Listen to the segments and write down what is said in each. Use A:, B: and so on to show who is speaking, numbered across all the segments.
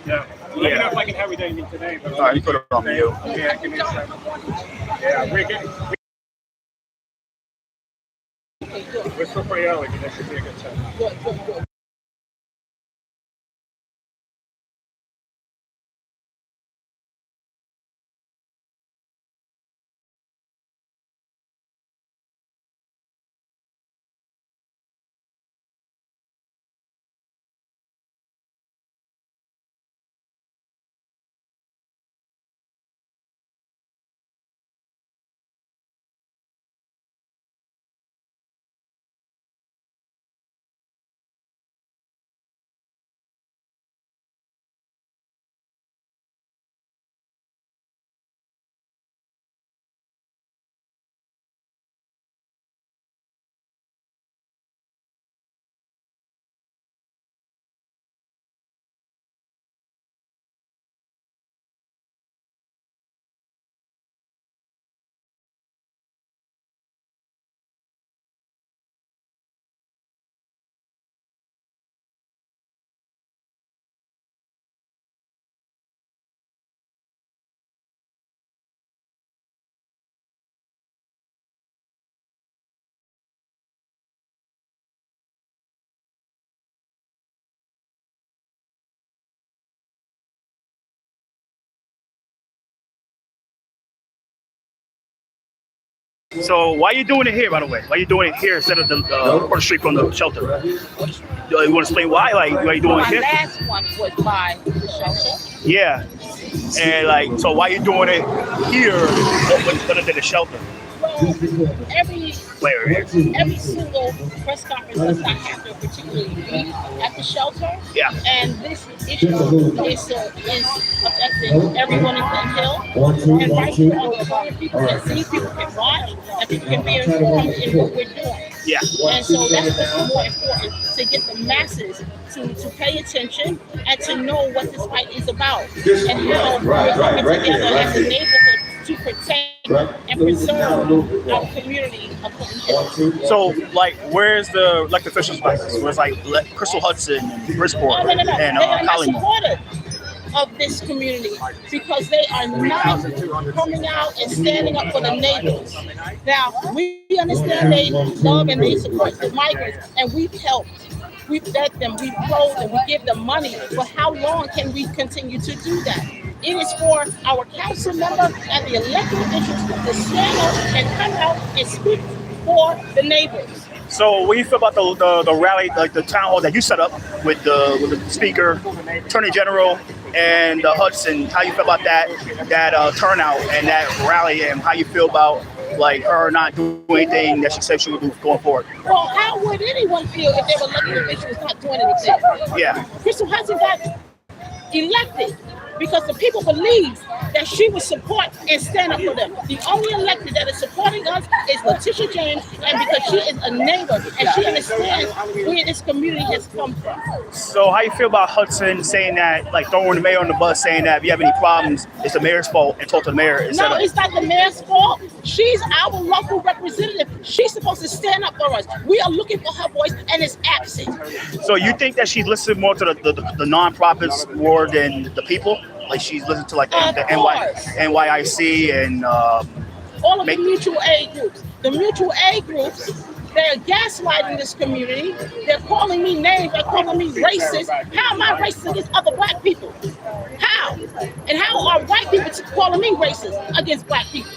A: Yeah. Let me know if I can have anything today. But
B: all right, you put it on you.
A: Yeah, give me a second. Yeah, we're still pretty early, but that should be a good time.
B: So why are you doing it here, by the way? Why are you doing it here instead of the across the street from the shelter? You want to explain why? Like, why are you doing it here?
C: My last one was by the shelter.
B: Yeah. And like, so why are you doing it here instead of the shelter?
C: Well, every single press conference does not have to particularly be at the shelter.
B: Yeah.
C: And this issue is affecting everyone in Glen Hill. And right now, people can see, people can watch, and people can be informed in what we're doing.
B: Yeah.
C: And so that's what's more important, to get the masses to pay attention and to know what this fight is about and how we're coming together as a neighborhood to protect and preserve our community of Glen Hill.
B: So, like, where's the elected officials like this? Where's like Crystal Hudson and Bridgeport
C: and
B: and
C: they are not
B: Collymore?
C: supportive of this community because they are not coming out and standing up for the neighbors. Now, we understand they love and they support the migrants, and we've helped. We fed them, we clothe them, we give them money. But how long can we continue to do that? It is for our council members and the elected officials to stand up and come out and speak for the neighbors.
B: So, what do you feel about the rally, like the town hall that you set up with the speaker, attorney general, and Hudson? How you feel about that turnout and that rally, and how you feel about like her not doing anything that she said she would do going forward?
C: Well, how would anyone feel if they were elected officials not doing anything?
B: Yeah.
C: Crystal Hudson got elected because the people believe that she would support and stand up for them. The only elected that is supporting us is Letitia James, and because she is a neighbor and she understands where this community has come from.
B: So how you feel about Hudson saying that, like throwing the mayor on the bus, saying that if you have any problems, it's the mayor's fault, and talk to the mayor?
C: No, it's not the mayor's fault. She's our local representative. She's supposed to stand up for us. We are looking for her voice, and it's absent.
B: So you think that she's listening more to the nonprofits more than the people? Like she's listening to like the NYIC and
C: all of the mutual aid groups. The mutual aid groups, they're gaslighting this community. They're calling me names. They're calling me racist. How am I racist against other black people? How? And how are white people calling me racist against black people?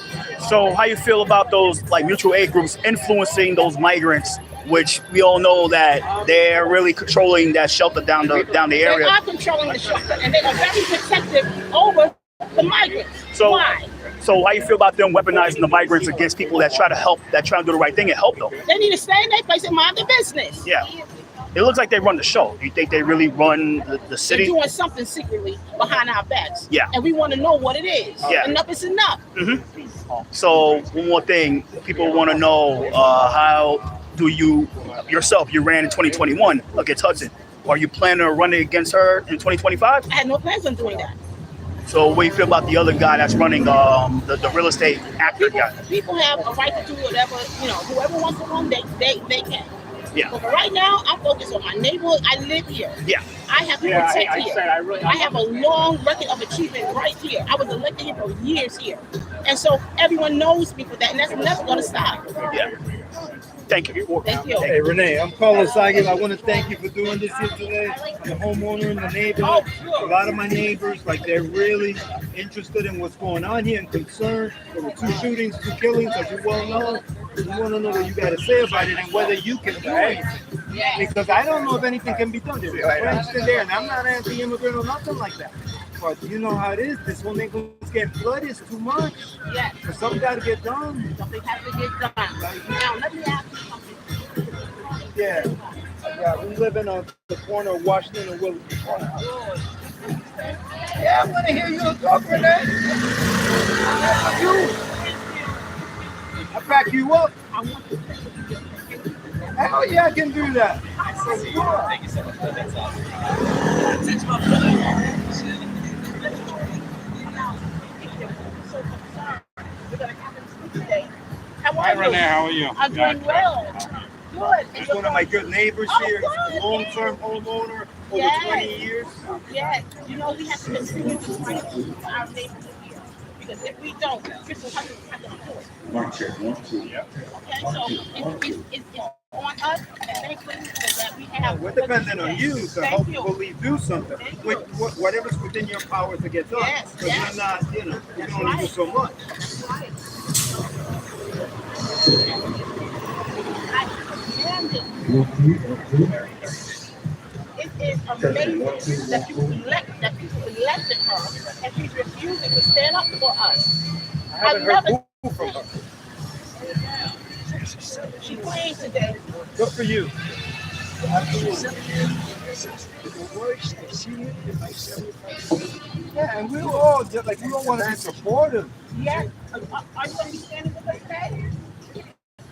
B: So how you feel about those like mutual aid groups influencing those migrants, which we all know that they're really controlling that shelter down the area?
C: They are controlling the shelter, and they are very protective over the migrants.
B: So,
C: why?
B: So how you feel about them weaponizing the migrants against people that try to help, that try to do the right thing and help them?
C: They need to stay in their place and mind their business.
B: Yeah. It looks like they run the show. Do you think they really run the
C: They're
B: city?
C: doing something secretly behind our backs.
B: Yeah.
C: And we want to know what it is.
B: Yeah.
C: Enough is enough.
B: So one more thing, people want to know how do you yourself? You ran in 2021 against Hudson. Are you planning on running against her in 2025?
C: I had no plans on doing that.
B: So what do you feel about the other guy that's running the real estate actor guy?
C: People have a right to do whatever, whoever wants to run, they can.
B: Yeah.
C: But right now, I'm focused on my neighborhood. I live here.
B: Yeah.
C: I have to protect here. I have a long record of achievement right here. I was elected here for years here. And so everyone knows me for that, and that's never going to stop.
B: Yeah. Thank you.
C: Thank you.
A: Hey, Renee, I'm Carlos Sagan. I want to thank you for doing this here today. I'm a homeowner in the neighborhood. A lot of my neighbors, they're really interested in what's going on here and concerned. There were 2 shootings, 2 killings, as you well know. We want to know what you got to say about it and whether you can do anything. Because I don't know if anything can be done. There's a French in there, and I'm not anti-immigrant or nothing like that. But you know how it is. This when they get flooded, it's too much.
C: Yes.
A: So something got to get done.
C: Something has to get done. Now, let me ask you something.
A: Yeah, we live in the corner of Washington and Willis. Yeah, I'm gonna hear you talk, Renee. I back you up. Hell yeah, I can do that.
D: Thank you so much. That's awesome.
C: Hi,
A: Renee, how are you?
C: I'm doing well. Good.
A: He's one of my good neighbors here. He's a long-term homeowner over 20 years.
C: Yes. We have to continue to fight for our neighborhood here. Because if we don't, this will have to afford. Okay, so it's on us, and thankfully that we have.
A: We're dependent on you to hopefully do something.
C: With
A: whatever's within your power to get done. Because you're not, you can only do so much.
C: Right. I understand it. It is amazing that people elected her and she's refusing to stand up for us.
A: I haven't heard boo from her.
C: She claims today.
A: Good for you. Yeah, and we all just we all want to be supportive.
C: Yes. Are you going to be standing with us today?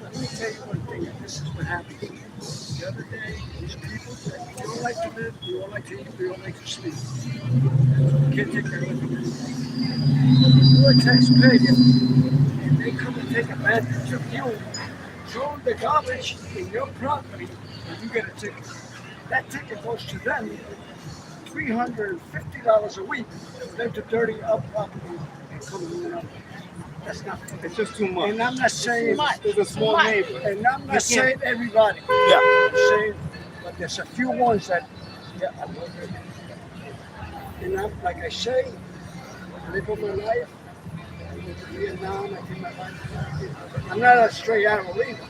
E: Let me tell you one thing, and this is what happened. The other day, these people, they all like to live, they all like to eat, they all like to sleep. You can't take their living. You're a taxpayer, and they come and take advantage of you, throw the garbage in your property, and you get a ticket. That ticket goes to them, $350 a week, for them to dirty up property and come in. That's not.
A: It's just too much.
E: And I'm not saying
A: It's a small neighbor.
E: And I'm not saying everybody.
B: Yeah.
E: I'm saying, but there's a few ones that, I'm not ready. And I'm, like I say, I live all my life. I went to Vietnam, I did my life. I'm not a straight out of leader.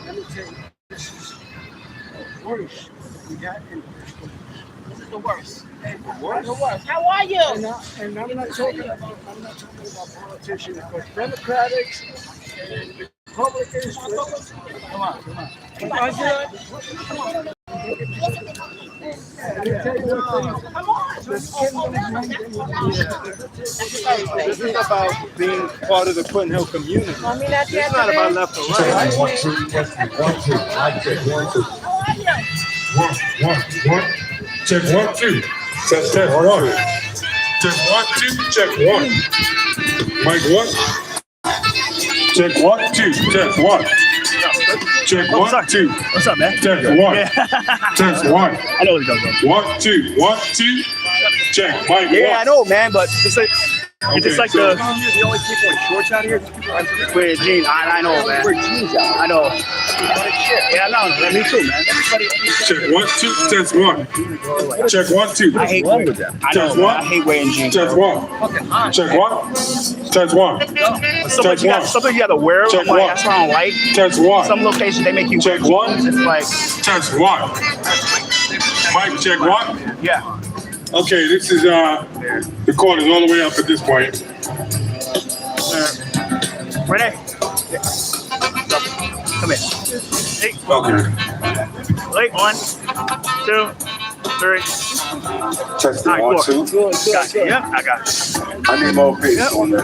E: Let me tell you, this is the worst we got in this country.
C: This is the worst.
E: The worst.
C: How are you?
E: And I'm not talking about politicians, but Democrats and Republicans. Come on.
C: Come on.
A: This is about being part of the Clinton Hill community. It's not about left or right.
F: Check 1 2 testing 1 2. I check 1 2.
C: How are you?
F: 1 1 1. Check 1 2. Test 1. Test 1 2. Check 1. Mike 1. Check 1 2. Test 1. Check 1 2.
B: What's up, man?
F: Test 1.
B: Yeah.
F: Test 1.
B: I know what you're talking about.
F: 1 2. 1 2. Check Mike 1.
B: Yeah, I know, man, but it's like it's like
A: You're the only people in shorts out here.
B: wear jeans. I know, man. I know. Yeah, I know. Me too, man.
F: Check 1 2. Test 1. Check 1 2.
B: I hate wearing them. I know.
F: Test
B: Man.
F: 1.
B: I hate wearing jeans.
F: Test 1. Check 1. Test 1.
B: Something you got to wear.
F: Check
B: I'm like,
F: one.
B: that's what I don't like.
F: Test 1.
B: Some locations they make you
F: Check 1.
B: It's like,
F: Test 1. Mike, check 1.
B: yeah.
F: Okay, this is the call is all the way up at this point.
B: Renee. Come here. Hey.
F: Okay.
B: Wait, one. 2, 3.
F: Testing
B: All right,
F: 1,
B: 4.
F: 2.
B: Got you. Yeah, I got it.
F: I need more pace on this.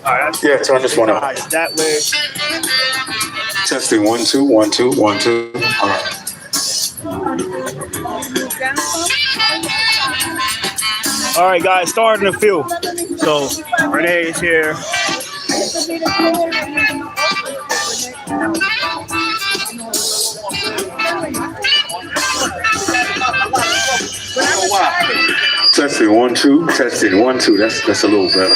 B: All right. That's
F: Yeah, turn this one up.
B: nice. That way.
F: Testing 1, 2, 1, 2, 1, 2. All right.
B: All right, guys, starting to feel. So Renee is here.
F: Testing 1, 2. Testing 1, 2. That's a little better.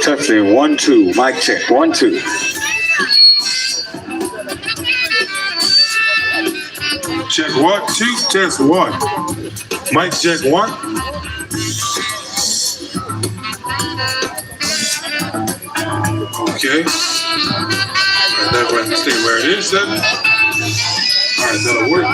F: Testing 1, 2. Mic check. 1, 2. Check 1, 2. Test 1. Mic check 1. Okay. And then we're going to stay where it is then. All right, that'll work.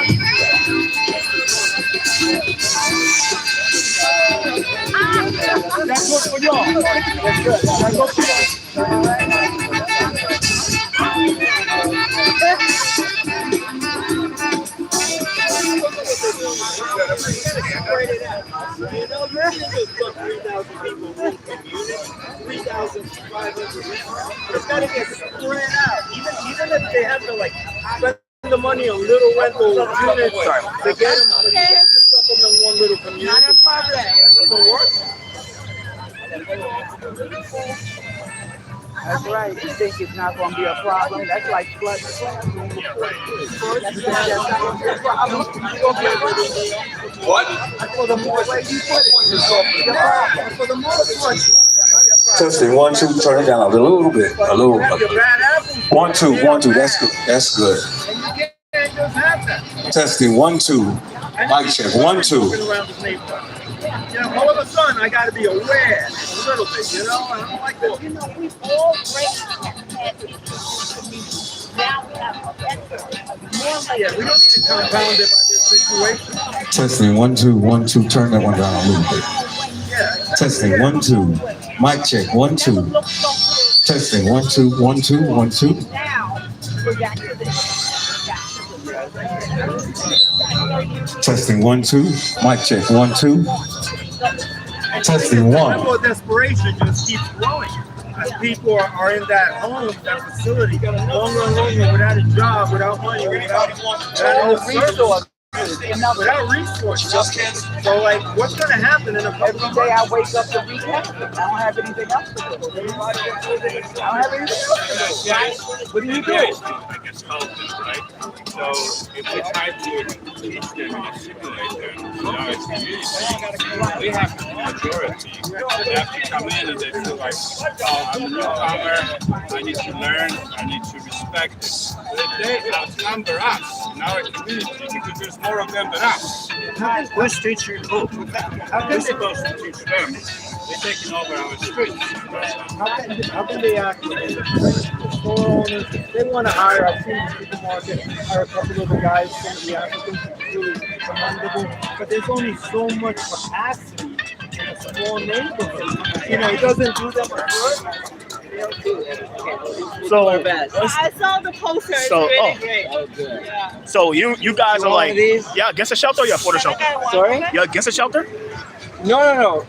A: That's good for y'all. That's good. That's good for y'all. You know, this is what 3,000 people in community, 3,500 people. It's got to get spread out. Even if they have to like spend the money on little rental units to get them to stuff them in one little community. Not a problem. It doesn't work.
G: That's right. You think it's not going to be a problem? That's like flood.
F: What?
G: For the more way you put it, for the more.
F: Testing 1, 2. Turn it down a little bit. A little. 1, 2. 1, 2. That's good. That's good. Testing 1, 2. Mic check. 1, 2.
A: You know, all of a sudden, I got to be aware a little bit, you know? I don't like that.
C: You know, we've all raised had issues. Now we have a better, more like.
A: Yeah, we don't need to compound it by this situation.
F: Testing 1, 2. 1, 2. Turn that one down a little bit.
A: Yeah.
F: Testing 1, 2. Mic check. 1, 2. Testing 1, 2. 1, 2. 1, 2.
C: Now, we're back to this.
F: Testing 1, 2. Mic check. 1, 2. Testing 1.
A: The level of desperation just keeps growing. As people are in that home, that facility, longer and longer without a job, without money, without resources. Without resources. So, like, what's going to happen in a couple
G: Every day I wake up to recap. I don't have anything else to do. I don't have anything else to do. What do you do?
H: It's healthy, right? So if we try to teach them and assimilate them in our community, we have the majority. They have to come in and they feel like, oh, I'm a newcomer, I need to learn, I need to respect this. But if they outnumber us in our community, because there's more of them than us, who's teaching who? We're supposed to teach them. They're taking over our streets.
A: How can they act? Store owners, they want to hire, I've seen in the supermarket, hire a couple of the guys, some of the applicants, it's really commendable, but there's only so much capacity in a small neighborhood. You know, it doesn't do them a good.
B: So
C: I saw the poster. It's
B: So,
C: really
B: oh.
C: great. Yeah.
B: So you guys are like, yeah, against a shelter or yeah, for the shelter?
G: Sorry?
B: Yeah, against a shelter?
G: No.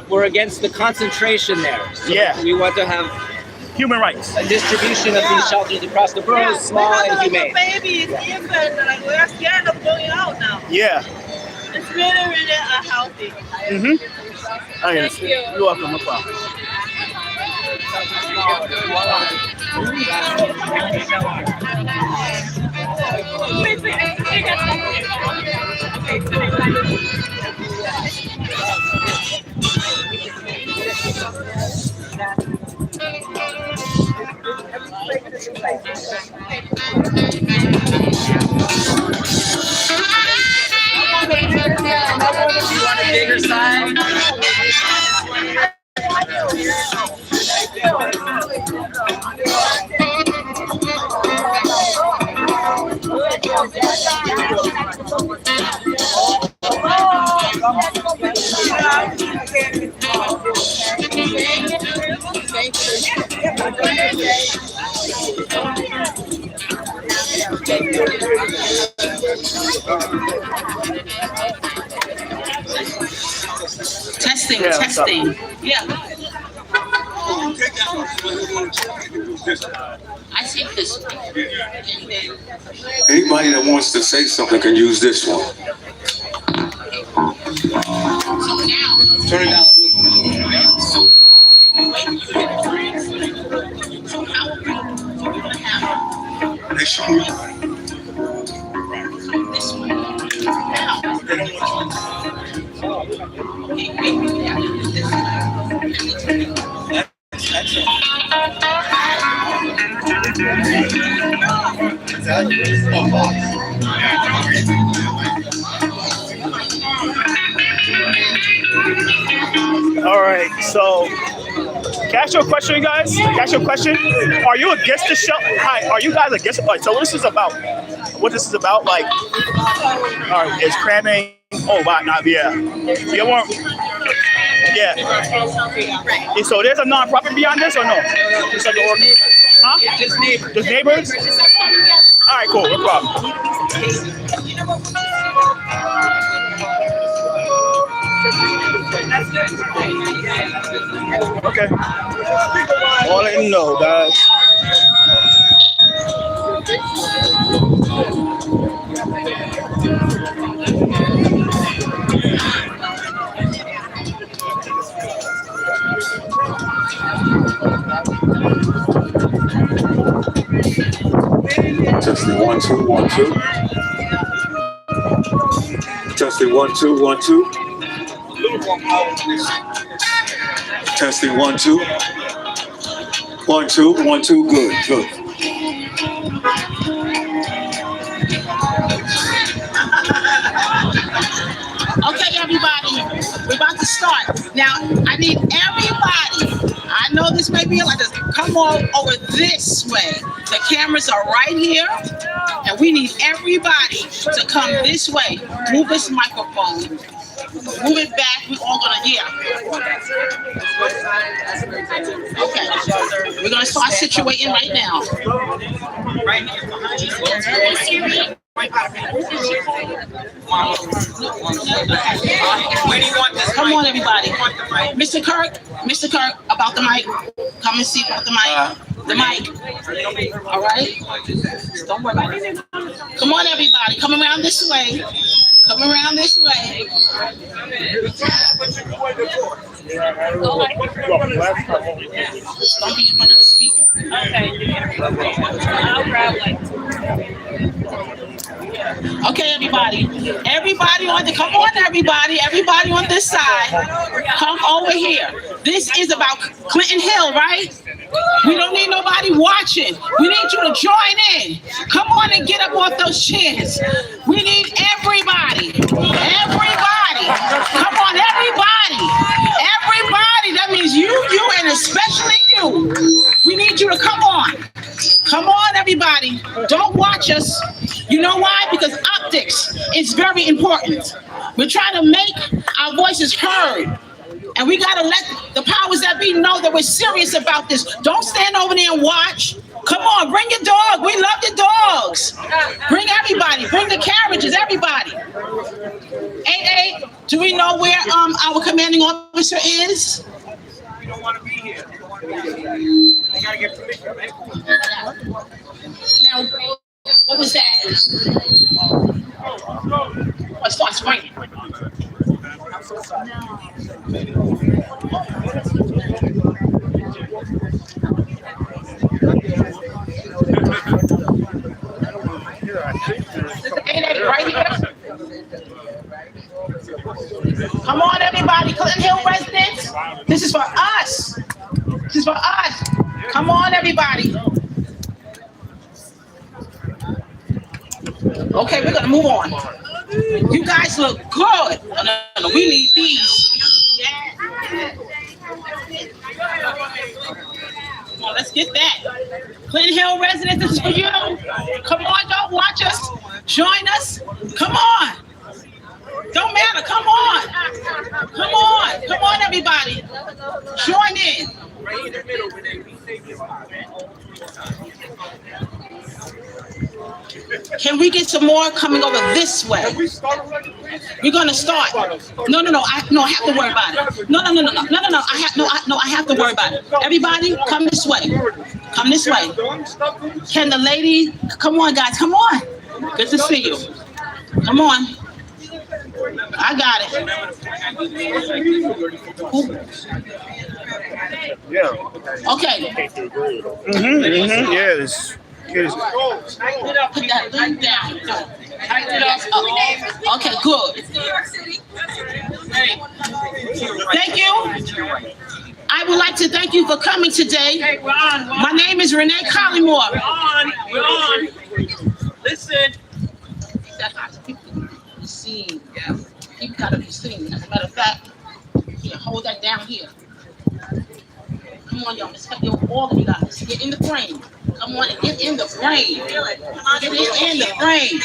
G: We're against the concentration there. So
B: Yeah.
G: we want to have
B: Human rights.
G: a distribution of these shelters across the borough, small and humane.
C: Babies, infants, like we're scared of going out now.
B: Yeah.
C: It's really, really unhealthy.
B: Mm-hmm.
C: Thank you.
B: You're welcome. No problem.
G: You want a bigger sign?
C: Testing,
B: Yeah,
C: testing. Yeah. I take this one.
F: Anybody that wants to say something can use this one.
C: So now,
F: Turn it down.
C: so how are we gonna have
F: They show you.
C: this one? Now, maybe we have to do this.
B: All right, so can I ask you a question, you guys? Can I ask you a question? Are you against the show? Hi, are you guys against it? Like, so what this is about? What this is about? Like, all right, is cramming? Oh, wow, not yeah. You want? Yeah. And so there's a nonprofit beyond this or no? It's like an org. Huh?
G: Just neighbors.
B: Just neighbors? All right, cool. No problem. Okay. All I know, guys.
F: Testing 1 2 1 2. Testing 1 2 1 2. Testing 1 2. 1 2 1 2. Good, good.
C: Okay, everybody, we're about to start. Now, I need everybody. I know this may be a lot. Just come on over this way. The cameras are right here, and we need everybody to come this way. Move this microphone. Move it back. We're all gonna hear. Okay, we're gonna start situating right now.
G: Right here behind you. Where do you want this?
C: Come on, everybody.
G: Want the mic?
C: Mr. Kirk, about the mic. Come and see about the mic. The mic. All right? Don't worry about it. Come on, everybody. Come around this way. Come around this way. Don't be in front of the speaker. Okay, everybody. Everybody on the, come on, everybody. Everybody on this side. Come over here. This is about Clinton Hill, right? We don't need nobody watching. We need you to join in. Come on and get up off those chairs. We need everybody. Everybody. Come on, everybody. Everybody. That means you, and especially you. We need you to come on. Come on, everybody. Don't watch us. You know why? Because optics is very important. We're trying to make our voices heard. And we got to let the powers that be know that we're serious about this. Don't stand over there and watch. Come on, bring your dog. We love your dogs. Bring everybody. Bring the carriages, everybody. 8-8, do we know where our commanding officer is?
G: We don't want to be here. They got to get permission, right?
C: Now, what was that? Let's start spraying.
G: I'm so sorry.
C: Right here. Come on, everybody. Clinton Hill residents. This is for us. This is for us. Come on, everybody. Okay, we're gonna move on. You guys look good. No, we need these. Yeah. Come on, let's get that. Clinton Hill residents, this is for you. Come on, don't watch us. Join us. Come on. Don't matter. Come on. Come on. Come on, everybody. Join in.
G: Right in the middle, Renee. We save your spot.
C: Can we get some more coming over this way? We're gonna start. No. I have to worry about it. No. I have to worry about it. Everybody, come this way. Come this way. Can the lady? Come on, guys. Come on. Good to see you. Come on. I got it.
B: Yeah.
C: Okay.
B: Yes. Yes.
C: Put that link down. Yes. Okay, good. Thank you. I would like to thank you for coming today. My name is Renee Collymore.
G: We're on. Listen.
C: Seen. You gotta be seen. As a matter of fact, here, hold that down here. Come on, y'all. Let's get all of you guys. Get in the frame. Come on and get in the frame. Get in the frame.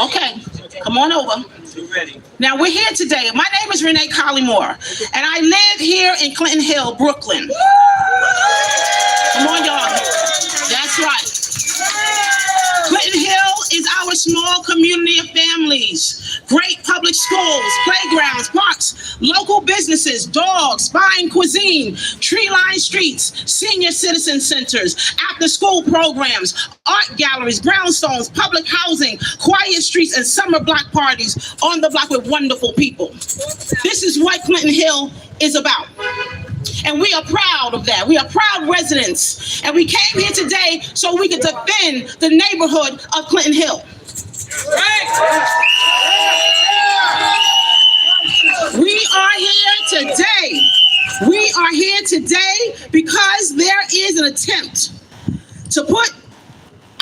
C: Okay, come on over. Now we're here today. My name is Renee Collymore, and I live here in Clinton Hill, Brooklyn. Come on, y'all. That's right. Clinton Hill is our small community of families, great public schools, playgrounds, parks, local businesses, dogs, fine cuisine, tree-lined streets, senior citizen centers, after-school programs, art galleries, brownstones, public housing, quiet streets, and summer block parties on the block with wonderful people. This is what Clinton Hill is about. And we are proud of that. We are proud residents. And we came here today so we could defend the neighborhood of Clinton Hill. We are here today. We are here today because there is an attempt to put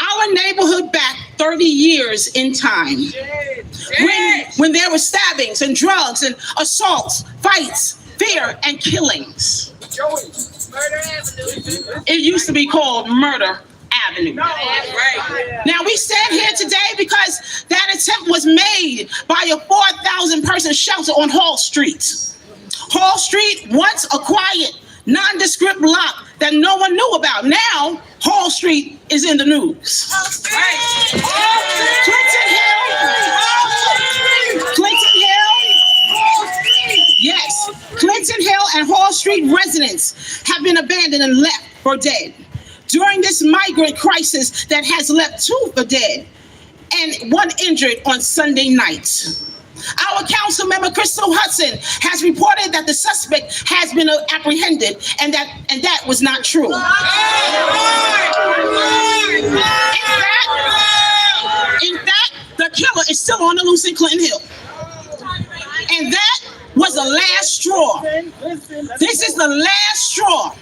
C: our neighborhood back 30 years in time. When there were stabbings and drugs and assaults, fights, fear, and killings. It used to be called Murder Avenue. Now we stand here today because that attempt was made by a 4,000 person shelter on Hall Street. Hall Street, once a quiet, nondescript block that no one knew about. Now, Hall Street is in the news. Yes, Clinton Hill and Hall Street residents have been abandoned and left for dead. During this migrant crisis that has left 2 for dead and 1 injured on Sunday night. Our council member, Crystal Hudson, has reported that the suspect has been apprehended and that was not true. In fact, the killer is still on the loose in Clinton Hill. And that was the last straw. This is the last straw.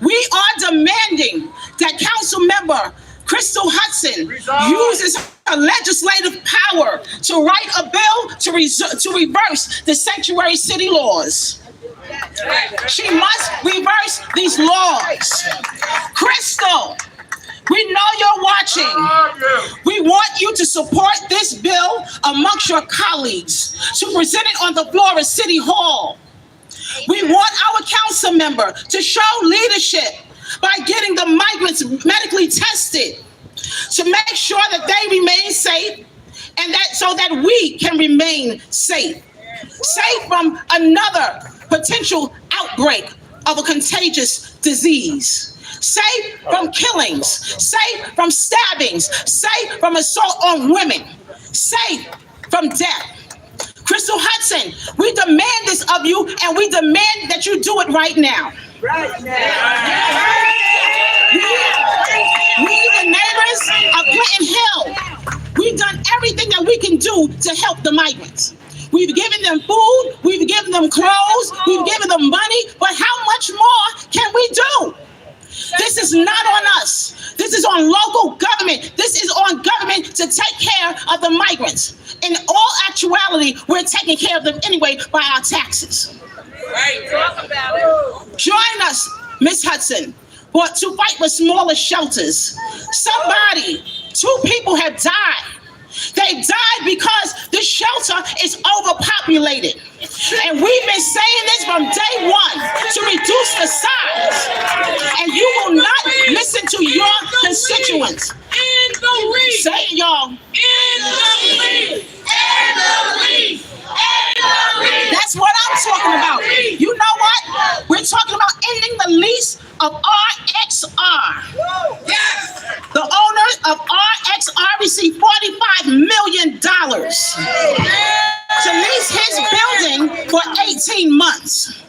C: We are demanding that council member Crystal Hudson uses her legislative power to write a bill to reverse the sanctuary city laws. She must reverse these laws. Crystal, we know you're watching. We want you to support this bill amongst your colleagues to present it on the floor of City Hall. We want our council member to show leadership by getting the migrants medically tested to make sure that they remain safe and that so that we can remain safe from another potential outbreak of a contagious disease. Safe from killings, safe from stabbings, safe from assault on women, safe from death. Crystal Hudson, we demand this of you, and we demand that you do it right now. We the neighbors of Clinton Hill, we've done everything that we can do to help the migrants. We've given them food, we've given them clothes, we've given them money, but how much more can we do? This is not on us. This is on local government. This is on government to take care of the migrants. In all actuality, we're taking care of them anyway by our taxes.
G: Right, talk about it.
C: Join us, Ms. Hudson, to fight for smaller shelters. 2 people have died. They died because the shelter is overpopulated. And we've been saying this from day one to reduce the size. And you will not listen to your constituents. the lease. Say it, y'all. In the lease. In the lease. That's what I'm talking about. You know what? We're talking about ending the lease of RXR. Yes. The owners of RXR received $45 million to lease his building for 18 months.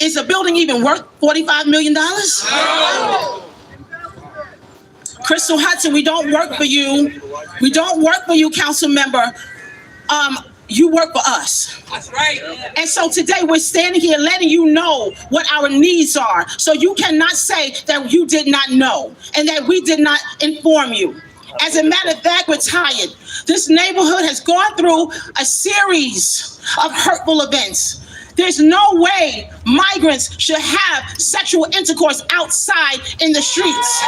C: Is the building even worth $45 million? No. Crystal Hudson, we don't work for you. We don't work for you, council member. You work for us. That's right. And so today we're standing here letting you know what our needs are. So you cannot say that you did not know and that we did not inform you. As a matter of fact, we're tired. This neighborhood has gone through a series of hurtful events. There's no way migrants should have sexual intercourse outside in the streets.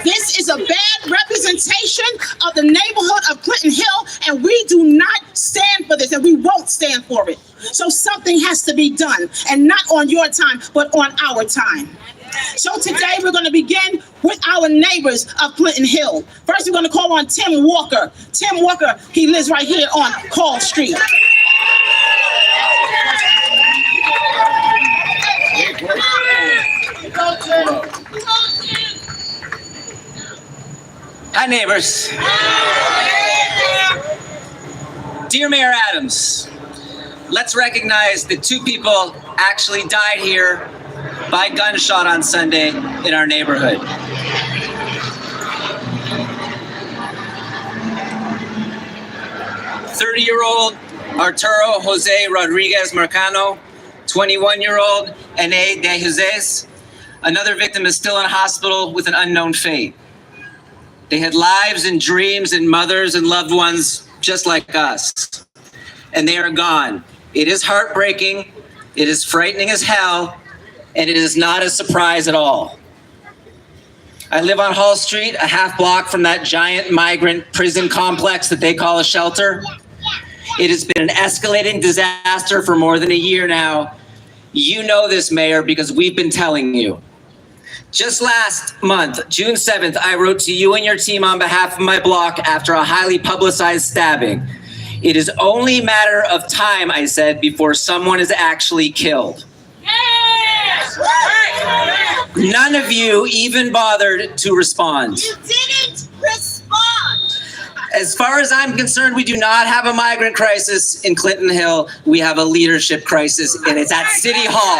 C: This is a bad representation of the neighborhood of Clinton Hill, and we do not stand for this, and we won't stand for it. So something has to be done, and not on your time, but on our time. So today we're going to begin with our neighbors of Clinton Hill. First, we're going to call on Tim Walker. Tim Walker, he lives right here on Hall Street.
I: Hi, neighbors. Dear Mayor Adams, let's recognize that 2 people actually died here by gunshot on Sunday in our neighborhood. 30-year-old Arturo Jose Rodriguez Marcano, 21-year-old Ene de Jesus. Another victim is still in hospital with an unknown fate. They had lives and dreams and mothers and loved ones just like us. And they are gone. It is heartbreaking, it is frightening as hell, and it is not a surprise at all. I live on Hall Street, a half block from that giant migrant prison complex that they call a shelter. It has been an escalating disaster for more than a year now. You know this, Mayor, because we've been telling you. Just last month, June 7th, I wrote to you and your team on behalf of my block after a highly publicized stabbing. It is only a matter of time, I said, before someone is actually killed. Yes! None of you even bothered to respond.
C: You didn't respond.
I: As far as I'm concerned, we do not have a migrant crisis in Clinton Hill. We have a leadership crisis, and it's at City Hall.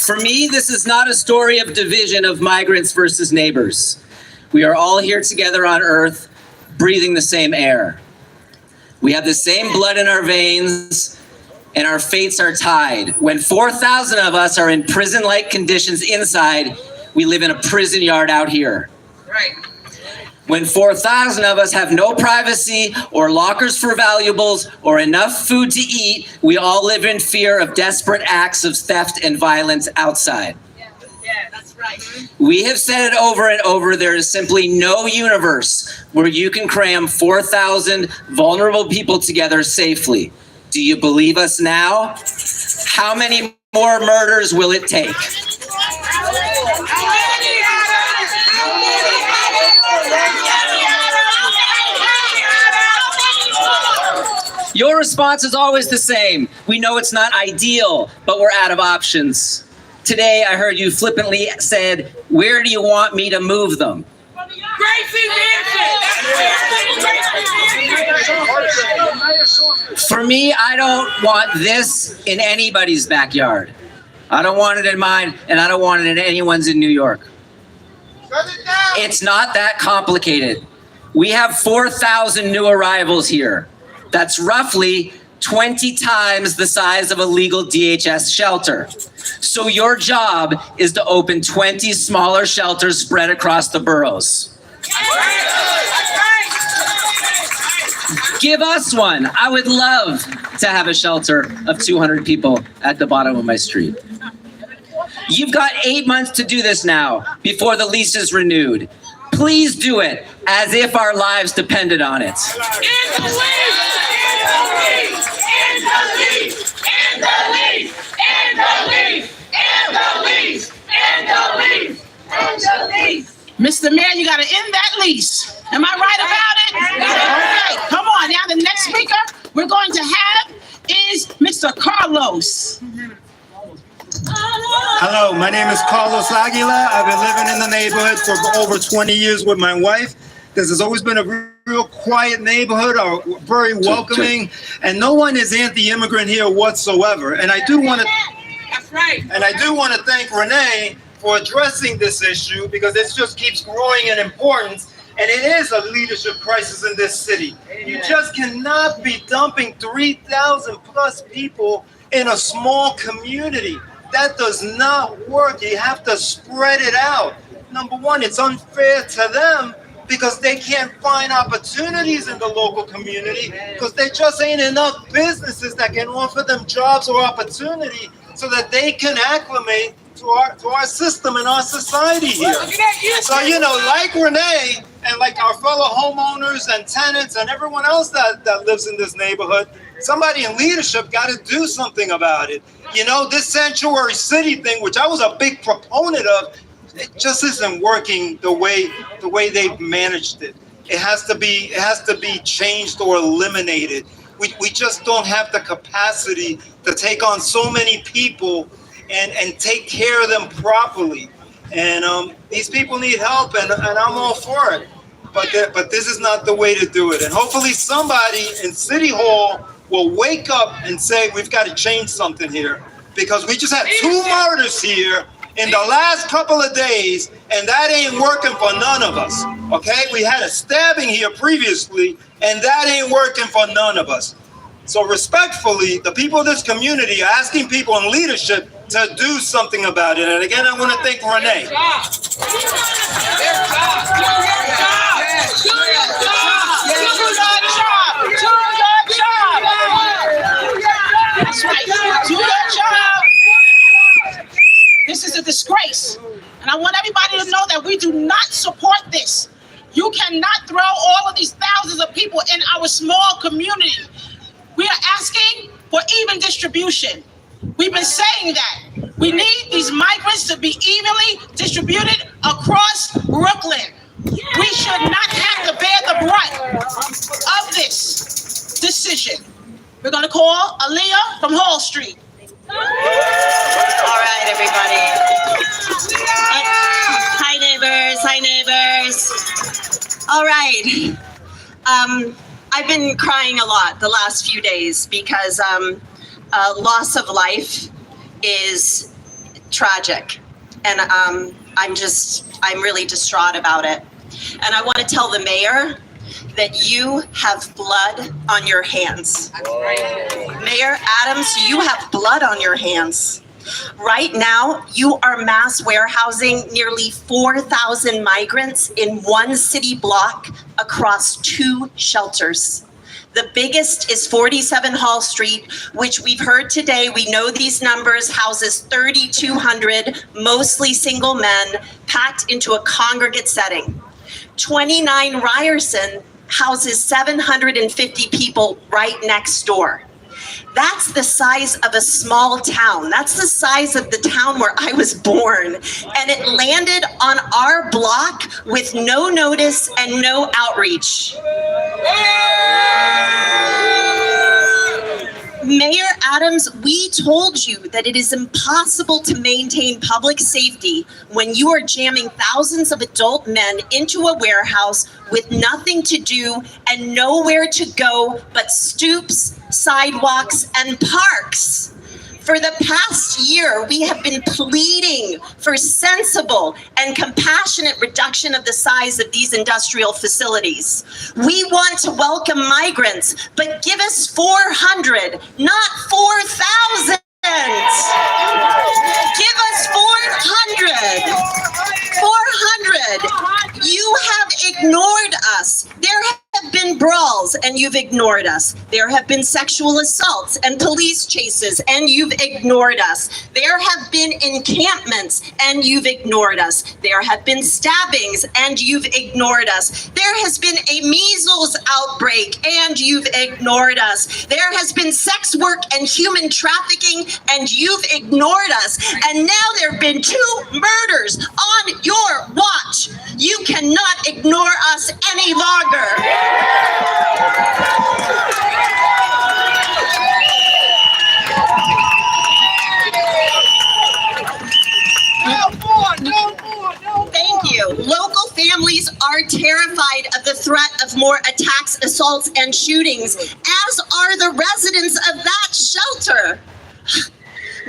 I: For me, this is not a story of division of migrants versus neighbors. We are all here together on Earth, breathing the same air. We have the same blood in our veins, and our fates are tied. When 4,000 of us are in prison-like conditions inside, we live in a prison yard out here.
C: Right.
I: When 4,000 of us have no privacy or lockers for valuables or enough food to eat, we all live in fear of desperate acts of theft and violence outside.
C: Yeah, that's right.
I: We have said it over and over, there is simply no universe where you can cram 4,000 vulnerable people together safely. Do you believe us now? How many more murders will it take? Your response is always the same. We know it's not ideal, but we're out of options. Today, I heard you flippantly said, "Where do you want me to move them?" For me, I don't want this in anybody's backyard. I don't want it in mine, and I don't want it in anyone's in New York. It's not that complicated. We have 4,000 new arrivals here. That's roughly 20 times the size of a legal DHS shelter. So your job is to open 20 smaller shelters spread across the boroughs. Give us one. I would love to have a shelter of 200 people at the bottom of my street. You've got 8 months to do this now before the lease is renewed. Please do it as if our lives depended on it.
C: In the lease! In the lease! In the lease! And the lease! And the lease! And the lease! And the lease! Mr. Mayor, you gotta end that lease. Am I right about it? Okay, come on. Now the next speaker we're going to have is Mr. Carlos.
A: Hello, my name is Carlos Aguila. I've been living in the neighborhood for over 20 years with my wife. This has always been a real quiet neighborhood, very welcoming, and no one is anti-immigrant here whatsoever. And I do want to,
C: That's right.
A: and I do want to thank Renee for addressing this issue, because it just keeps growing in importance, and it is a leadership crisis in this city. You just cannot be dumping 3,000 plus people in a small community. That does not work. You have to spread it out. Number one, it's unfair to them because they can't find opportunities in the local community because there just ain't enough businesses that can offer them jobs or opportunity so that they can acclimate to our system and our society here. So, you know, like Renee and like our fellow homeowners and tenants and everyone else that lives in this neighborhood, somebody in leadership got to do something about it. You know, this sanctuary city thing, which I was a big proponent of, it just isn't working the way they've managed it. It has to be changed or eliminated. We just don't have the capacity to take on so many people and take care of them properly. And these people need help, and I'm all for it. But this is not the way to do it. And hopefully somebody in City Hall will wake up and say, we've got to change something here. Because we just had 2 murders here in the last couple of days, and that ain't working for none of us, okay? We had a stabbing here previously, and that ain't working for none of us. So respectfully, the people of this community are asking people in leadership to do something about it. And again, I want to thank Renee.
C: That's right. Do your job. This is a disgrace. And I want everybody to know that we do not support this. You cannot throw all of these thousands of people in our small community. We are asking for even distribution. We've been saying that. We need these migrants to be evenly distributed across Brooklyn. We should not have to bear the brunt of this decision. We're going to call Aaliyah from Hall Street.
J: All right, everybody. Hi, neighbors. Hi, neighbors. All right. I've been crying a lot the last few days because loss of life is tragic. And I'm really distraught about it. And I want to tell the mayor that you have blood on your hands. Mayor Adams, you have blood on your hands. Right now, you are mass warehousing nearly 4,000 migrants in one city block across 2 shelters. The biggest is 47 Hall Street, which we've heard today. We know these numbers, houses 3,200, mostly single men, packed into a congregate setting. 29 Ryerson houses 750 people right next door. That's the size of a small town. That's the size of the town where I was born. And it landed on our block with no notice and no outreach. Mayor Adams, we told you that it is impossible to maintain public safety when you are jamming thousands of adult men into a warehouse with nothing to do and nowhere to go but stoops, sidewalks, and parks. For the past year, we have been pleading for sensible and compassionate reduction of the size of these industrial facilities. We want to welcome migrants, but give us 400, not 4,000. Give us 400. 400. You have ignored us. There have been brawls, and you've ignored us. There have been sexual assaults and police chases, and you've ignored us. There have been encampments, and you've ignored us. There have been stabbings, and you've ignored us. There has been a measles outbreak, and you've ignored us. There has been sex work and human trafficking, and you've ignored us. And now there have been 2 murders on your watch. You cannot ignore us any longer. Thank you. Local families are terrified of the threat of more attacks, assaults, and shootings, as are the residents of that shelter.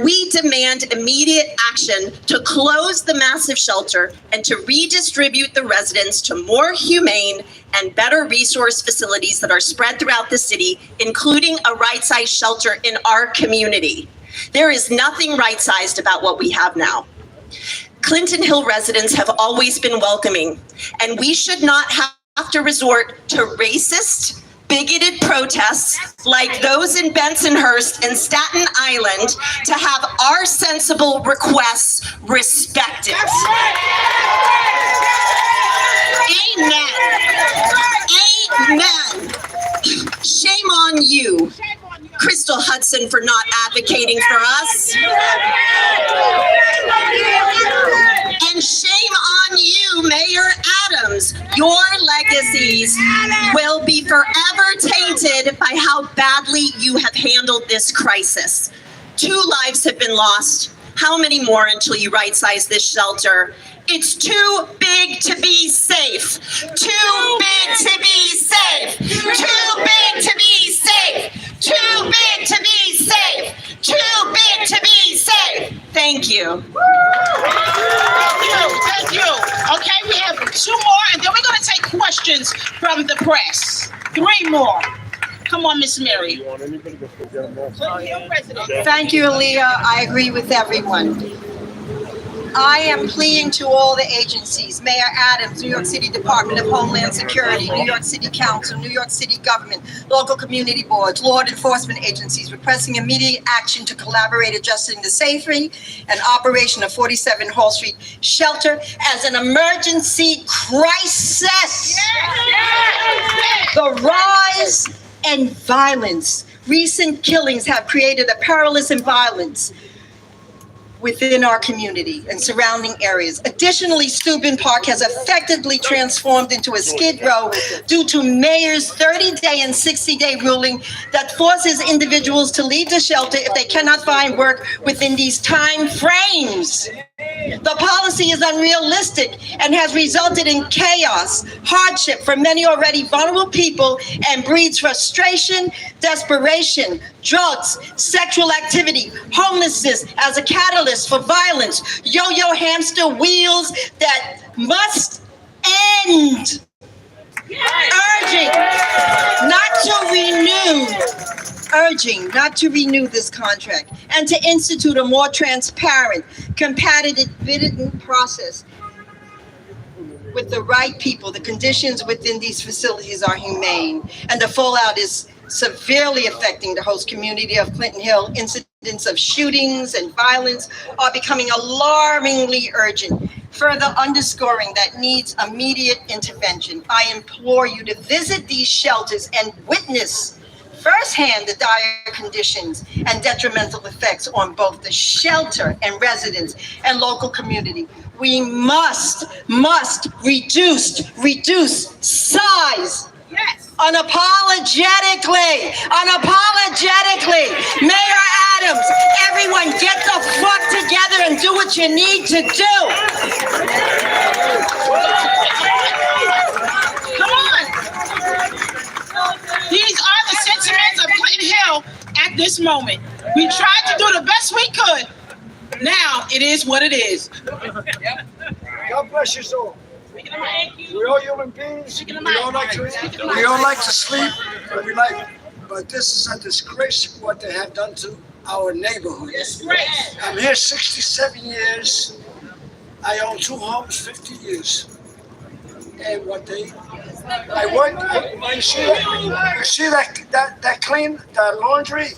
J: We demand immediate action to close the massive shelter and to redistribute the residents to more humane and better resource facilities that are spread throughout the city, including a right-sized shelter in our community. There is nothing right-sized about what we have now. Clinton Hill residents have always been welcoming, and we should not have to resort to racist, bigoted protests like those in Bensonhurst and Staten Island to have our sensible requests respected. Amen. Amen. Shame on you, Crystal Hudson, for not advocating for us. And shame on you, Mayor Adams. Your legacies will be forever tainted by how badly you have handled this crisis. 2 lives have been lost. How many more until you right-size this shelter? It's too big to be safe. Too big to be safe. Too big to be safe. Too big to be safe. Too big to be safe. Thank you.
C: Thank you. Okay, we have 2 more, and then we're going to take questions from the press. 3 more. Come on, Miss Mary.
K: Thank you, Aaliyah. I agree with everyone. I am pleading to all the agencies, Mayor Adams, New York City Department of Homeland Security, New York City Council, New York City government, local community boards, law enforcement agencies, requesting immediate action to collaborate adjusting the safety and operation of 47 Hall Street shelter as an emergency crisis. The rise and violence, recent killings have created a perilous imbalance within our community and surrounding areas. Additionally, Steuben Park has effectively transformed into a skid row due to mayor's 30-day and 60-day ruling that forces individuals to leave the shelter if they cannot find work within these time frames. The policy is unrealistic and has resulted in chaos, hardship for many already vulnerable people, and breeds frustration, desperation, drugs, sexual activity, homelessness as a catalyst for violence, yo-yo hamster wheels that must end. Urging not to renew this contract and to institute a more transparent, competitive bidding process with the right people. The conditions within these facilities are humane, and the fallout is severely affecting the host community of Clinton Hill. Incidents of shootings and violence are becoming alarmingly urgent, further underscoring that needs immediate intervention. I implore you to visit these shelters and witness firsthand the dire conditions and detrimental effects on both the shelter and residents and local community. We must reduce size.
C: Yes.
K: Unapologetically. Mayor Adams, everyone get the fuck together and do what you need to do.
C: Come on. These are the sentiments of Clinton Hill at this moment. We tried to do the best we could. Now it is what it is.
E: God bless you all. We're all human beings. We all like to eat. We all like to sleep. But this is a disgrace what they have done to our neighborhood.
C: Disgrace.
E: I'm here 67 years. I own 2 homes, 50 years. And what they I worked. You see that clean the laundry?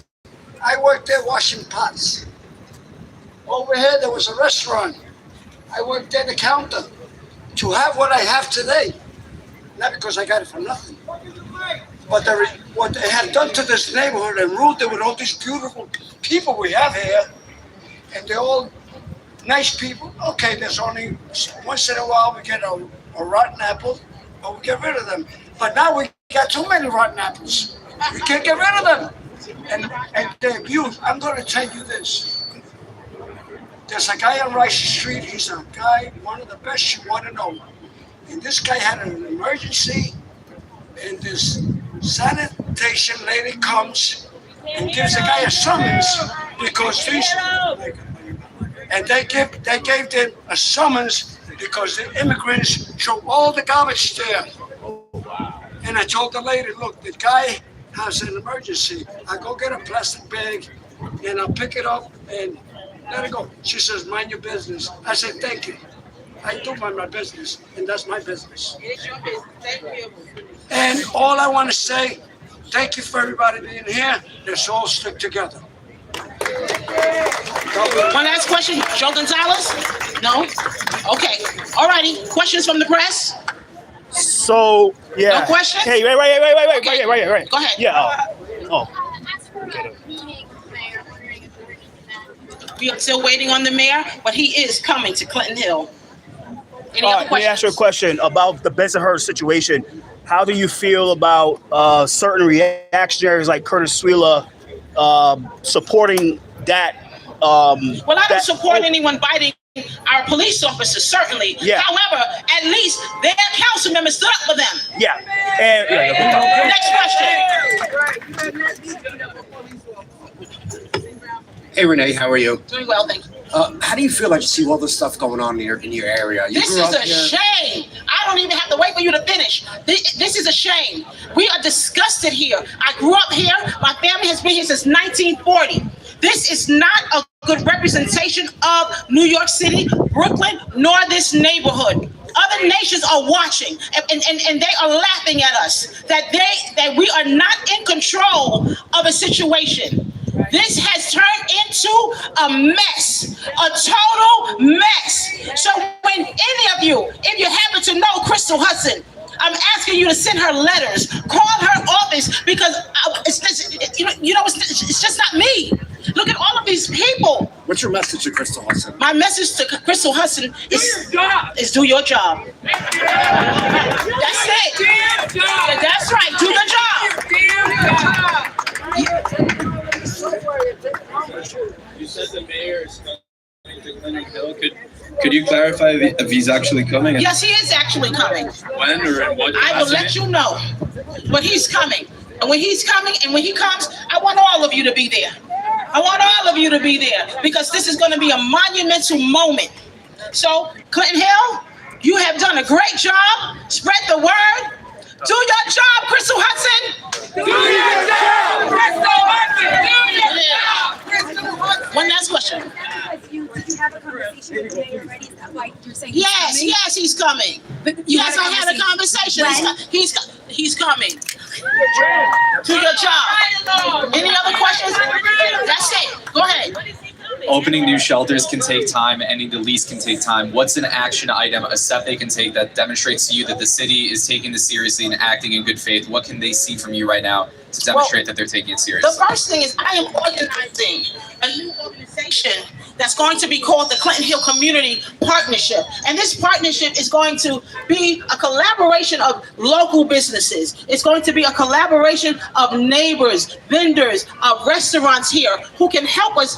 E: I worked there washing pots. Over here there was a restaurant. I worked there the counter. To have what I have today, not because I got it for nothing, but what they have done to this neighborhood and ruled it with all these beautiful people we have here, and they're all nice people. Okay, there's only once in a while we get a rotten apple, but we get rid of them. But now we got too many rotten apples. We can't get rid of them. And the abuse, I'm going to tell you this. There's a guy on Rice Street. He's a guy, one of the best you want to know. And this guy had an emergency, and this sanitation lady comes and gives the guy a summons because they gave them a summons because the immigrants threw all the garbage there. And I told the lady, look, the guy has an emergency. I go get a plastic bag and I'll pick it up and let it go. She says, mind your business. I said, thank you. I do mind my business, and that's my business.
C: It's your business. Thank you.
E: And all I want to say, thank you for everybody being here. Let's all stick together.
C: One last question, Joe Gonzalez? No? Okay. All righty. Questions from the press?
B: So, yeah.
C: No questions?
B: Hey, wait.
C: Okay.
B: Right.
C: Go ahead.
B: Yeah.
C: We are still waiting on the mayor, but he is coming to Clinton Hill. Any other
B: Let me ask you a
C: questions?
B: question about the Bensonhurst situation. How do you feel about certain reactionaries like Curtis Swela supporting that?
C: Well, I don't support anyone biting our police officers, certainly.
B: Yeah.
C: However, at least their council members stood up for them.
B: Yeah. And,
C: Next question.
L: Hey Renee, how are you?
C: Doing well, thank you.
L: How do you feel like you see all this stuff going on in your area? You
C: This
L: grew
C: is
L: up
C: a
L: here.
C: shame. I don't even have to wait for you to finish. This is a shame. We are disgusted here. I grew up here. My family has been here since 1940. This is not a good representation of New York City, Brooklyn, nor this neighborhood. Other nations are watching, and they are laughing at us that we are not in control of a situation. This has turned into a mess, a total mess. So when any of you, if you happen to know Crystal Hudson, I'm asking you to send her letters, call her office, because it's just not me. Look at all of these people.
L: What's your message to Crystal Hudson?
C: My message to Crystal Hudson is do your job. That's it. Yeah, that's right. Do your job.
D: You said the mayor is coming to Clinton Hill. Could you clarify if he's actually coming?
C: Yes, he is actually coming.
D: When or in what
C: I will
D: capacity?
C: let you know. But he's coming. And when he's coming and when he comes, I want all of you to be there. I want all of you to be there because this is going to be a monumental moment. So, Clinton Hill, you have done a great job. Spread the word. Do your job, Crystal Hudson. Do your job, Crystal Hudson. Do your job. One last question.
M: Did you have a conversation with the mayor already? Is that why you're saying
C: Yes, he's coming. Yes, I had a conversation. He's coming. Do your job. Any other questions? That's it. Go ahead.
N: Opening new shelters can take time. Ending the lease can take time. What's an action item, a step they can take that demonstrates to you that the city is taking this seriously and acting in good faith? What can they see from you right now to demonstrate that they're taking it seriously?
C: The first thing is I am organizing a new organization that's going to be called the Clinton Hill Community Partnership. And this partnership is going to be a collaboration of local businesses. It's going to be a collaboration of neighbors, vendors, restaurants here who can help us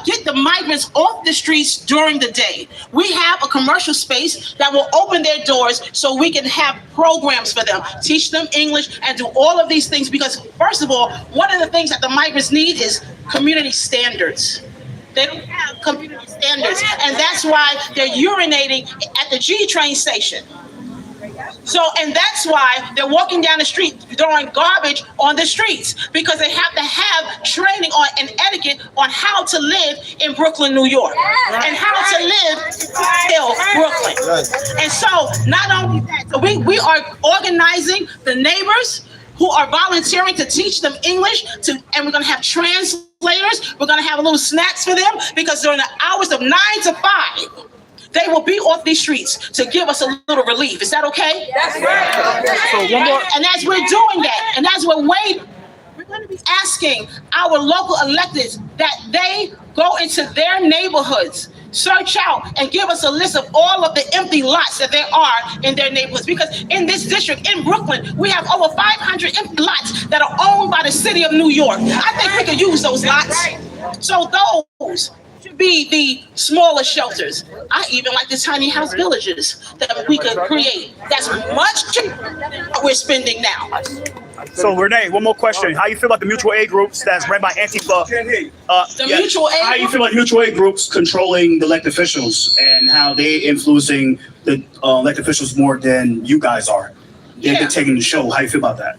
C: get the migrants off the streets during the day. We have a commercial space that will open their doors so we can have programs for them, teach them English and do all of these things because first of all, one of the things that the migrants need is community standards. They don't have community standards, and that's why they're urinating at the G train station. So, and that's why they're walking down the street throwing garbage on the streets, because they have to have training on and etiquette on how to live in Brooklyn, New York, and how to live in Brooklyn. And so, not only that, so we are organizing the neighbors who are volunteering to teach them English, and we're going to have translators. We're going to have a little snacks for them, because during the hours of 9 to 5, they will be off these streets to give us a little relief. Is that okay? That's right. So one more. And as we're doing that, and as we're waiting, we're going to be asking our local electeds that they go into their neighborhoods, search out, and give us a list of all of the empty lots that there are in their neighborhoods. Because in this district, in Brooklyn, we have over 500 empty lots that are owned by the city of New York. I think we could use those lots. So those should be the smaller shelters. I even like the tiny house villages that we could create. That's much cheaper than what we're spending now.
B: So Renee, one more question. How you feel about the mutual aid groups that's run by Antifa?
C: Mutual aid
B: How you feel about mutual aid groups controlling the elected officials and how they influencing the elected officials more than you guys are? They're dictating the show. How you feel about that?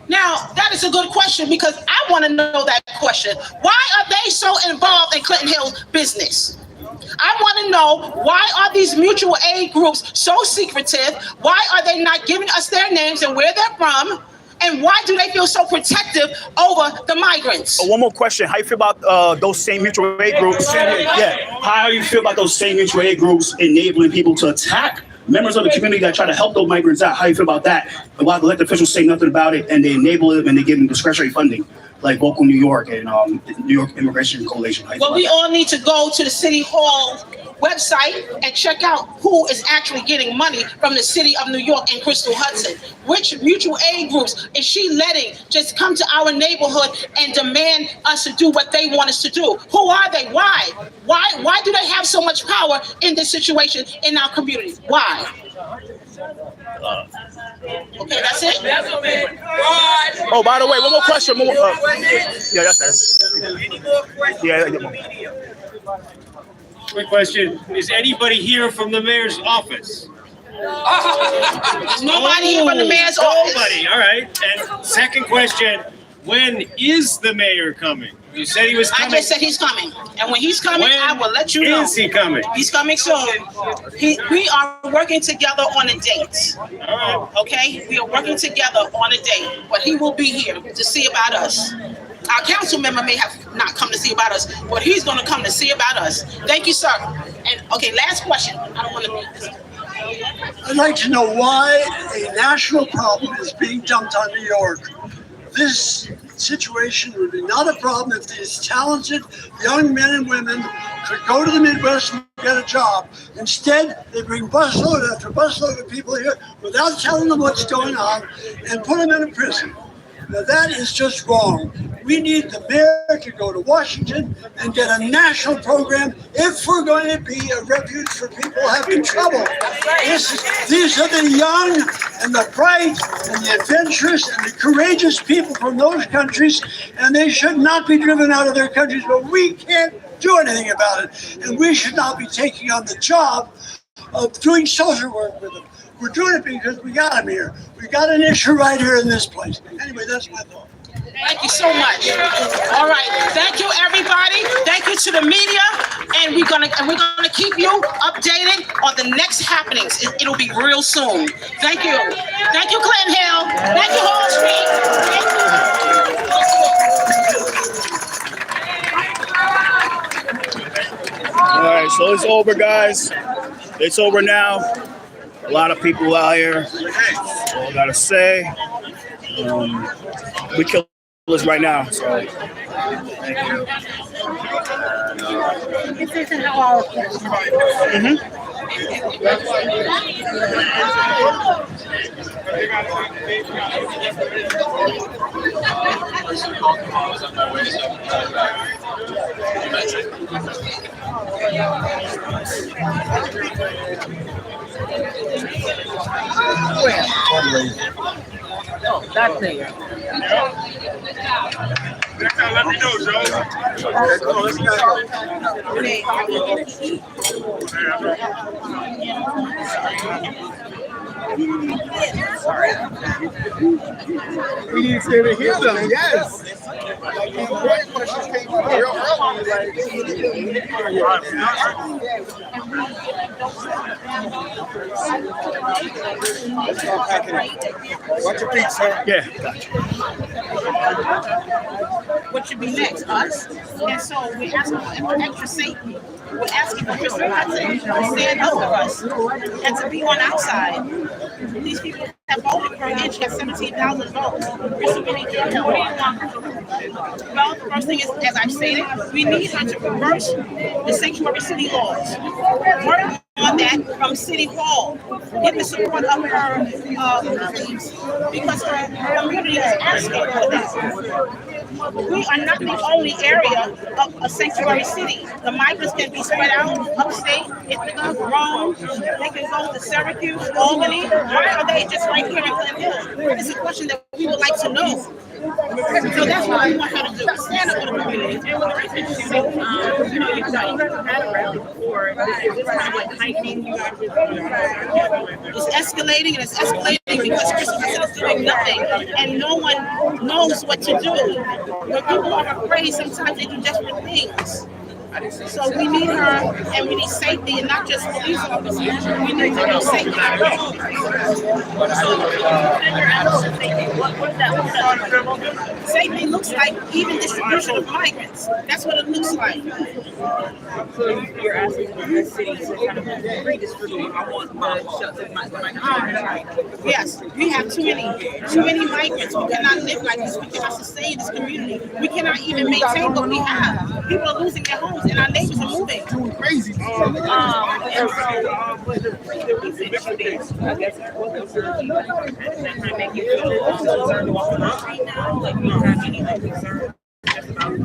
C: Now, that is a good question, because I want to know that question. Why are they so involved in Clinton Hill's business? I want to know, why are these mutual aid groups so secretive? Why are they not giving us their names and where they're from? And why do they feel so protective over the migrants?
B: One more question. How you feel about those same mutual aid groups? Yeah. How you feel about those same mutual aid groups enabling people to attack members of the community that try to help those migrants out? How you feel about that? While the elected officials say nothing about it, and they enable it, and they give them discretionary funding, like Vocal New York and New York Immigration Coalition.
C: Well, we all need to go to the City Hall website and check out who is actually getting money from the city of New York and Crystal Hudson. Which mutual aid groups is she letting just come to our neighborhood and demand us to do what they want us to do? Who are they? Why? Why do they have so much power in this situation in our community? Why? Okay, that's it.
B: Oh, by the way, one more question. Yeah, that's
E: Any more questions?
B: Yeah.
O: Quick question. Is anybody here from the mayor's office?
C: There's nobody here from the mayor's office.
O: Nobody. All right. And second question, when is the mayor coming? You said he was coming.
C: I just said he's coming. And when he's coming, I will let you know.
O: Is he coming?
C: He's coming soon. We are working together on a date.
O: All right.
C: Okay? We are working together on a date. But he will be here to see about us. Our council member may have not come to see about us, but he's going to come to see about us. Thank you, sir. And okay, last question. I don't want to make this.
E: I'd like to know why a national problem is being dumped on New York. This situation would be not a problem if these talented young men and women could go to the Midwest and get a job. Instead, they bring busload after busload of people here without telling them what's going on and put them in a prison. Now that is just wrong. We need the mayor to go to Washington and get a national program if we're going to be a refuge for people having trouble. These are the young and the bright and the adventurous and the courageous people from those countries, and they should not be driven out of their countries, but we can't do anything about it. And we should not be taking on the job of doing social work with them. We're doing it because we got them here. We got an issue right here in this place. Anyway, that's my thought.
C: Thank you so much. All right. Thank you, everybody. Thank you to the media. And we're gonna keep you updated on the next happenings. It'll be real soon. Thank you. Thank you, Clinton Hill. Thank you, Hall Street.
B: All right, so it's over, guys. It's over now. A lot of people out here. All I gotta say, we kill this right now. So, thank you.
M: This isn't how all of this.
G: Where? Oh, that's there.
H: Next time, let me know, Joe.
G: Okay, let's go.
A: We need to hear them, yes.
E: Watch your feet, sir.
B: Yeah, gotcha.
C: What should be next? Us. And so we're asking for extra safety. We're asking for Christopher Hudson to stand up for us and to be on our side. These people have voted for Inch at 17,000 votes. Christopherleonjohnson, what do you want? Well, the first thing is, as I stated, we need her to reverse the sanctuary city laws. Work on that from City Hall. Get the support of her police because her community is asking for that. We are not the only area of a sanctuary city. The migrants can be spread out upstate, Ithaca, Rome. They can go to Syracuse, Albany. Why are they just right here in Clinton Hill? It's a question that we would like to know. So that's what we want her to do. Stand up for the community. And what the reason you know, you guys had a rally before. This kind of like hiking. It's escalating and it's escalating because Christopher is doing nothing and no one knows what to do. When people are afraid, sometimes they do desperate things. So we need her and we need safety and not just police officers. We need to know safety. What does that look like? Safety looks like even distribution of migrants. That's what it looks like.
G: So you're asking the city to kind of redistribute. I want my
C: Yes, we have too many migrants. We cannot live like this. We cannot sustain this community. We cannot even maintain what we have. People are losing their homes and our neighbors are moving. Crazy.
G: And so, with the recent shootings, I guess, what concerns you? Does that kind of make you feel concerned walking around right now? Like, you don't have any concern just about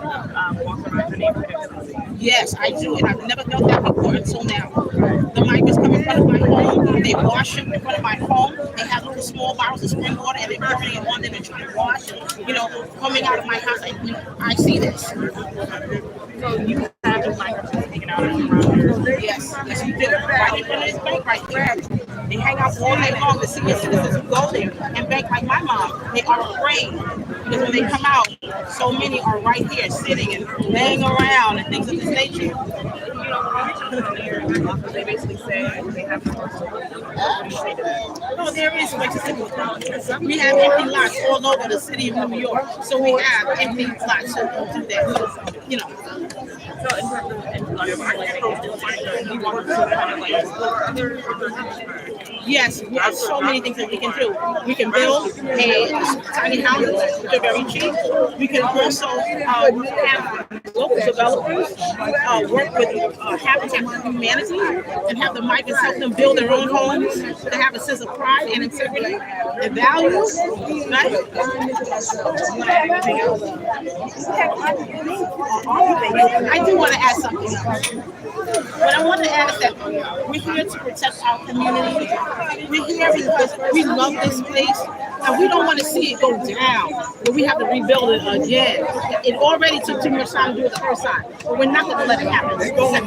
G: walking around the neighborhood?
C: Yes, I do, and I've never felt that before until now. The migrants come in front of my home, they wash them in front of my home, they have little small bottles of spring water and they're pouring it on them and trying to wash, coming out of my house, I see this.
G: So you have the migrants hanging out around here?
C: Yes, we do. Right in front of this bank right there. They hang out all day long. The senior citizens who go there and bank like my mom, they are afraid because when they come out, so many are right here sitting and laying around and things of this nature.
G: They basically say they have to work.
C: No, there is ways to simple. We have empty lots all over the city of New York, so we have empty lots to do that.
G: So in terms of you want to kind of like explore other
C: Yes, we have so many things that we can do. We can build tiny houses, which are very cheap. We can also have local developers work with Habitat for Humanity and have the migrants help them build their own homes to have a sense of pride and integrity and values. Right? I do want to add something else. What I want to add is that we're here to protect our community. We're here because we love this place and we don't want to see it go down, but we have to rebuild it again. It already took too much time to do it the first time, but we're not going to let it happen. Thank you so much.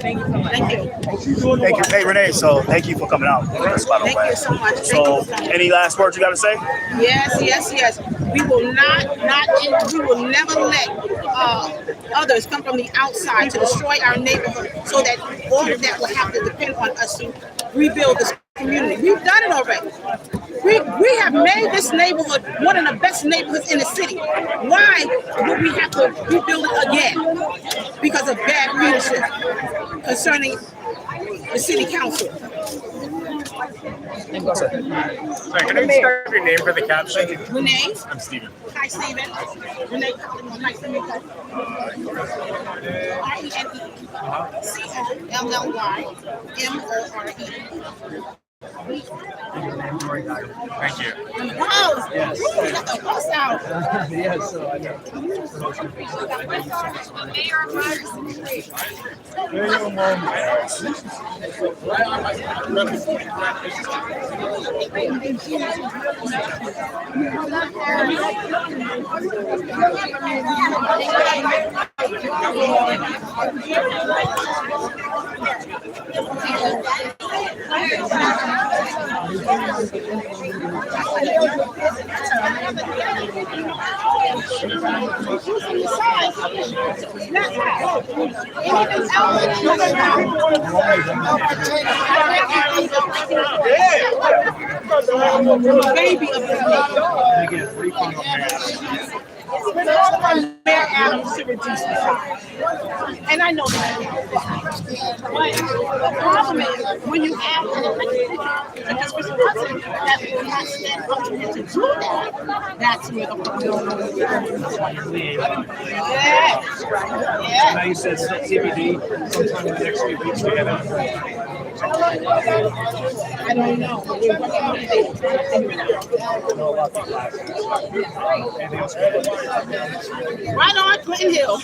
C: Thank you.
B: Thank you. Hey, Renee, so thank you for coming out.
C: Thank you so much.
B: So, any last words you got to say?
C: Yes. We will we will never let others come from the outside to destroy our neighborhood so that all of that will have to depend on us to rebuild this community. We've done it already. We have made this neighborhood one of the best neighborhoods in the city. Why would we have to rebuild it again? Because of bad leadership concerning the city council.
O: Sorry, can I start your name for the caption?
C: Renee.
O: I'm Steven.
C: Hi, Steven. Renee Collymore. Nice to meet you. RENECollymore.
O: Thank you.
C: Wow!
O: Yes.
C: You got the bus out.
O: Yes, so I know.
C: Mayor Adams to reduce the size. And I know that. But the problem is when you have an elected president that will not stand up to you to do that, that's where the problem is. Yeah.
O: So now you said CBD sometime in the next few weeks we have
C: I don't know. But we're working on it. Right on Clinton Hill.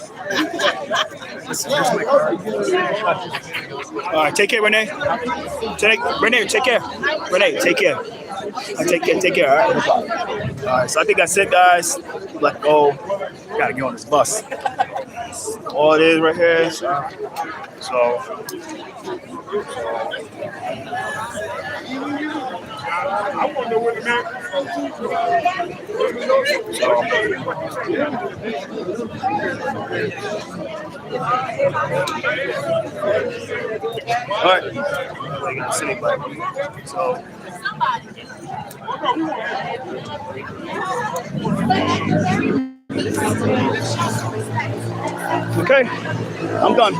B: All right, take care, Renee. Renee, take care. Renee, take care. Take care. All right, no problem. All right, so I think that's it, guys. Let go. Gotta get on this bus. All it is right here. So.
F: I wonder what the man.
B: All right. Like in the city, but so. Okay, I'm done.